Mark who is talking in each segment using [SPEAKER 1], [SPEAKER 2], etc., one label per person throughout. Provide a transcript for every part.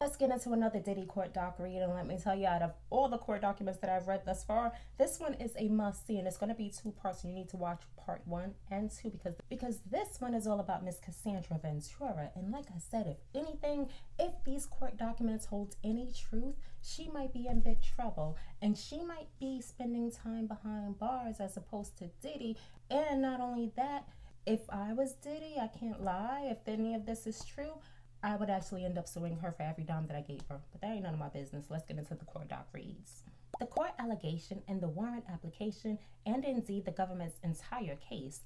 [SPEAKER 1] Let's get into another Diddy court doc read, and let me tell you, out of all the court documents that I've read thus far, this one is a must-see, and it's going to be two parts, and you need to watch part 1 and 2 because this one is all about Miss Cassandra Ventura. And like I said, if anything, if these court documents hold any truth, she might be in big trouble, and she might be spending time behind bars as opposed to Diddy. And not only that, if I was Diddy, I can't lie, if any of this is true, I would actually end up suing her for every dime that I gave her. But that ain't none of my business. Let's get into the court doc reads. The court allegation in the warrant application, and indeed the government's entire case,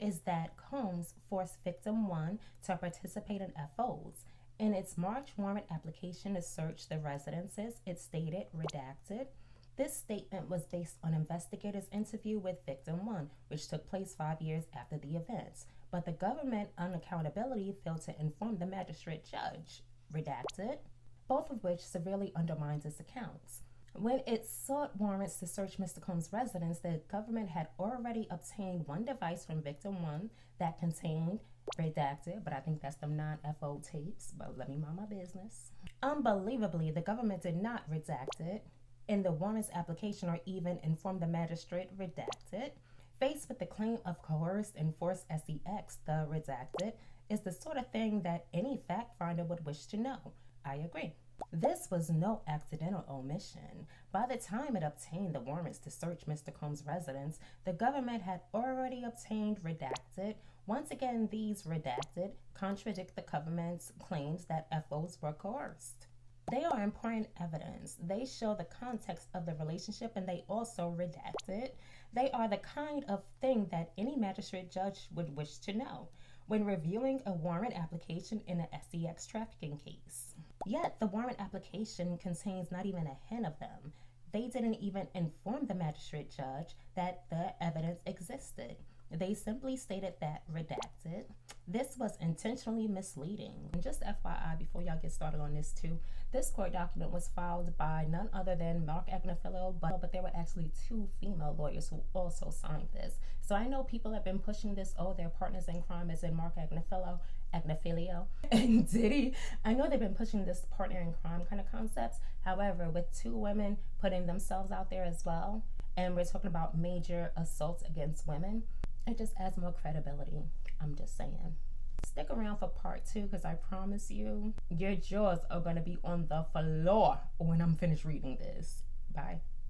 [SPEAKER 1] is that Combs forced victim 1 to participate in FOs. In its March warrant application to search the residences, it stated, redacted, this statement was based on investigators' interview with victim 1, which took place 5 years after the events. But the government unaccountability failed to inform the magistrate judge, redacted, both of which severely undermines its accounts. When it sought warrants to search Mr. Combs' residence, the government had already obtained one device from victim 1 that contained, redacted, but I think that's them non-FO tapes, but let me mind my business. Unbelievably, the government did not redact it in the warrants application or even inform the magistrate, redacted. Faced with the claim of coerced and forced sex, the redacted is the sort of thing that any fact finder would wish to know. I agree. This was no accidental omission. By the time it obtained the warrants to search Mr. Combs' residence, the government had already obtained redacted. Once again, these redacted contradict the government's claims that FOs were coerced. They are important evidence. They show the context of the relationship, and they also redacted. They are the kind of thing that any magistrate judge would wish to know when reviewing a warrant application in an sex trafficking case. Yet the warrant application contains not even a hint of them. They didn't even inform the magistrate judge that the evidence existed. They simply stated that, redacted. This was intentionally misleading. And just FYI, before y'all get started on this too, this court document was filed by none other than Marc Agnifilo, but there were actually 2 female lawyers who also signed this. So I know people have been pushing this, their partners in crime is in Marc Agnifilo, and Diddy. I know they've been pushing this partner in crime kind of concepts. However, with 2 women putting themselves out there as well, and we're talking about major assaults against women, it just adds more credibility. I'm just saying. Stick around for part 2 because I promise you, your jaws are going to be on the floor when I'm finished reading this. Bye.